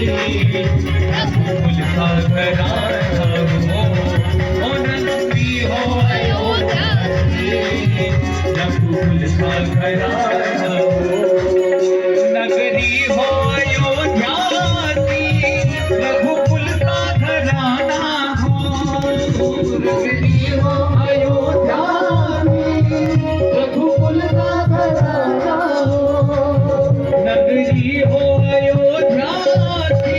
रघुकुल का घराना हो, नगरी हो अयोध्या की, रघुकुल का घराना हो, नगरी हो अयोध्या की, रघुकुल का घराना हो, नगरी हो अयोध्या की, रघुकुल का घराना हो, नगरी हो अयोध्या की,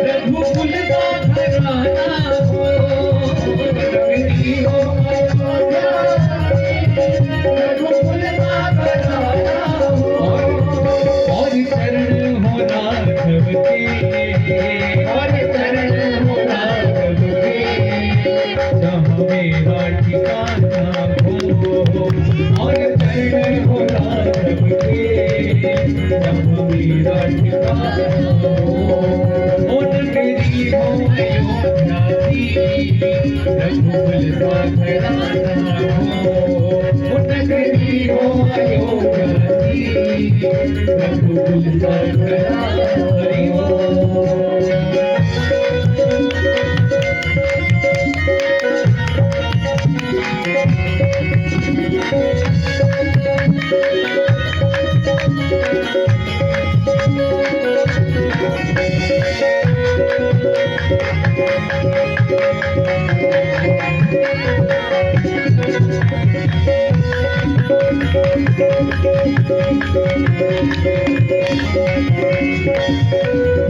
रघुकुल का घराना हो, नगरी हो अयोध्या की, रघुकुल का घराना हो, और चरण हो राघव के, और चरण हो राघव के, जहाँ मेरा ठिकाना हो, और चरण हो राघव के, जहाँ मेरा ठिकाना हो, नगरी हो अयोध्या की, रघुकुल का घराना हो, नगरी हो अयोध्या की, रघुकुल का घराना हो।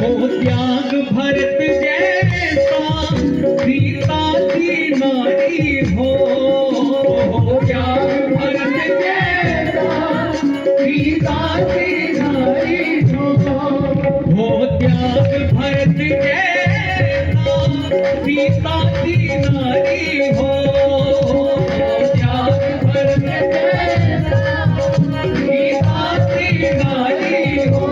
हो त्याग भरत जैसा सीता की नारी हो, त्याग भरत जैसा सीता की नारी हो, त्याग भरत जैसा सीता की नारी हो, त्याग भरत जैसा सीता की नारी हो,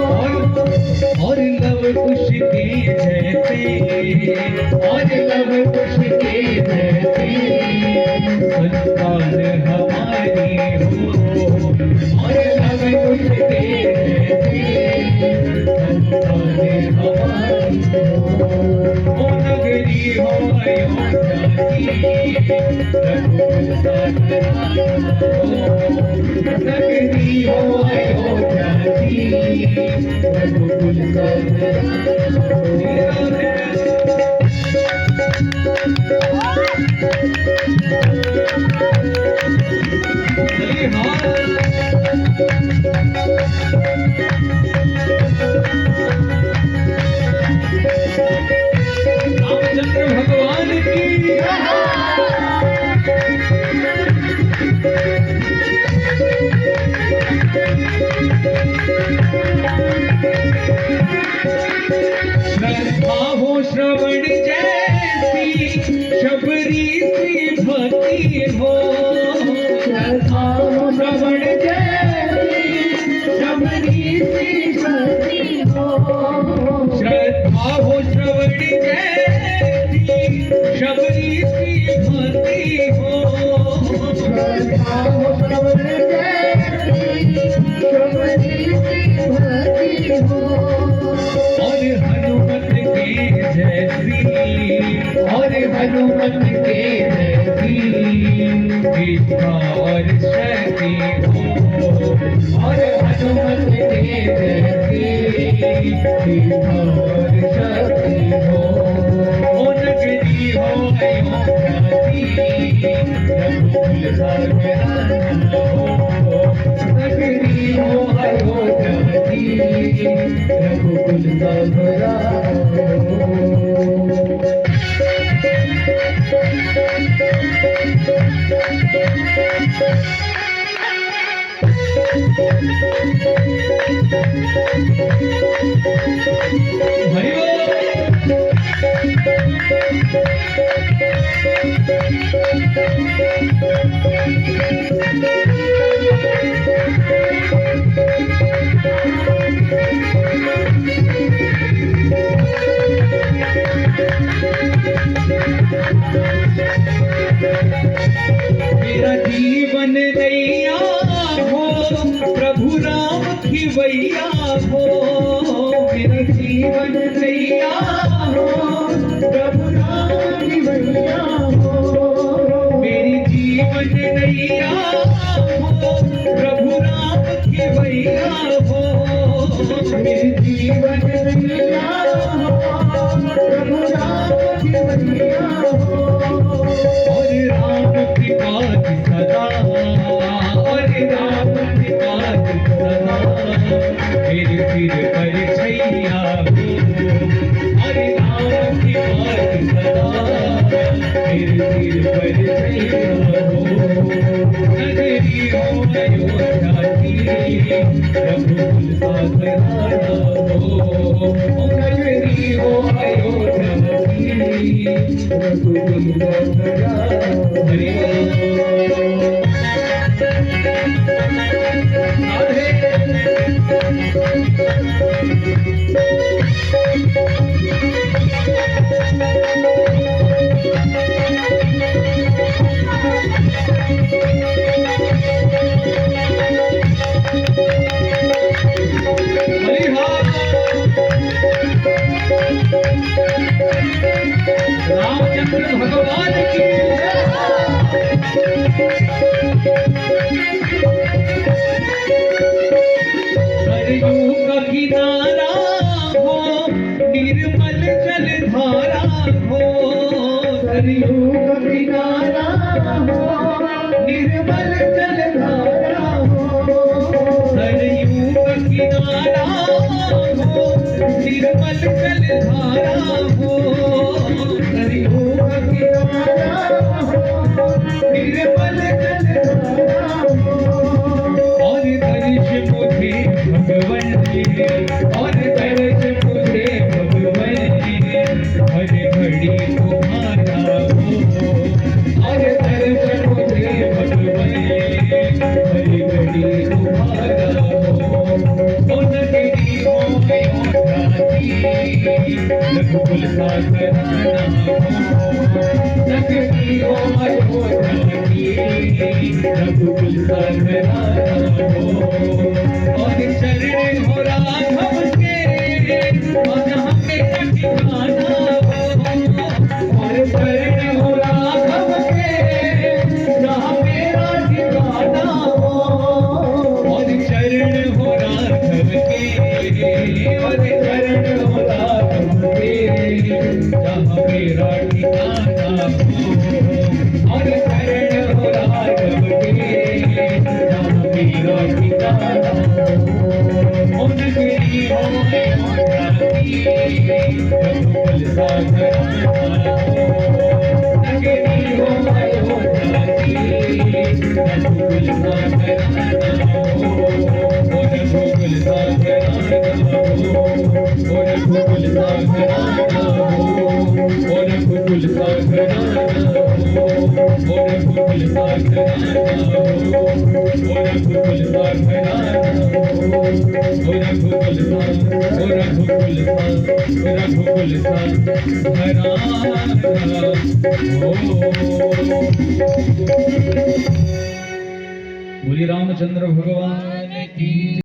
और लव कुश के जैसे, और लव कुश के जैसे संतान हमारी हो, और लव कुश के जैसे संतान हमारी हो, नगरी हो अयोध्या की, रघुकुल का घराना हो, नगरी हो अयोध्या की, रघुकुल का घराना हो। रामचंद्र भगवान की श्रद्धा हो श्रवण जैसी शबरी सी भक्ति हो, श्रद्धा हो श्रवण जैसी शबरी सी भक्ति हो, श्रद्धा हो श्रवण जैसी शबरी सी भक्ति हो, श्रद्धा हो श्रवण जैसी शबरी सी भक्ति हो, और हनुमत के जैसी, और हनुमत के जैसी गीता और शक्ति हो, और हनुमत के जैसी गीता और शक्ति हो, नगरी हो अयोध्या की, रघुकुल का घराना हो, नगरी हो अयोध्या की, रघुकुल का घराना हो। मेरा जीवन नैया हो, प्रभु राम खिवैया हो। नैया हो, प्रभु राम की भैया हो। मेरी जीवन नैया हो, प्रभु राम की भैया हो। मेरी जीवन नैया हो, प्रभु राम की भैया हो। और राम की बात सदा, और राम की बात सदा मेरे सिर पर छैया हो। और राम की बात सदा मेरे सिर पर छैया हो। नगरी हो अयोध्या की, रघुकुल का घराना हो। नगरी हो अयोध्या की, रघुकुल का घराना हो। हरि रामचंद्र भगवान की सरयू का किनारा हो, निर्मल जल धारा हो। सरयू का किनारा हो, निर्मल जल धारा हो। सरयू का किनारा हो, निर्मल जल धारा हो। सरयू का किनारा हो, निर्मल जल धारा हो। और दर्श मुझे भगवन जी, और दर्श मुझे भगवन जी, हर घड़ी तुम्हारा हो। और दर्श मुझे भगवन जी, हर घड़ी तुम्हारा हो। ओ नगरी हो अयोध्या की, रघुकुल का घराना हो। नगरी हो अयोध्या की, रघुकुल का घराना हो। और चरण हो राघव के, और हमें ठिकाना हो। और चरण हो राघव के, जहाँ मेरा ठिकाना हो। और चरण हो राघव के, और चरण हो राघव के, जहाँ मेरा ठिकाना हो। और चरण हो राघव के, जहाँ मेरा ठिकाना हो। ओ नगरी हो अयोध्या की, रघुकुल का घराना हो। नगरी हो अयोध्या की, रघुकुल का घराना हो। ओ रघुकुल का घराना हो, ओ रघुकुल का घराना हो। ओ रघुकुल का घराना हो, ओ रघुकुल का घराना हो। ओ रघुकुल का घराना हो, ओ रघुकुल का, ओ रघुकुल का, ओ रघुकुल का घराना हो। बोलिए रामचंद्र भगवान की।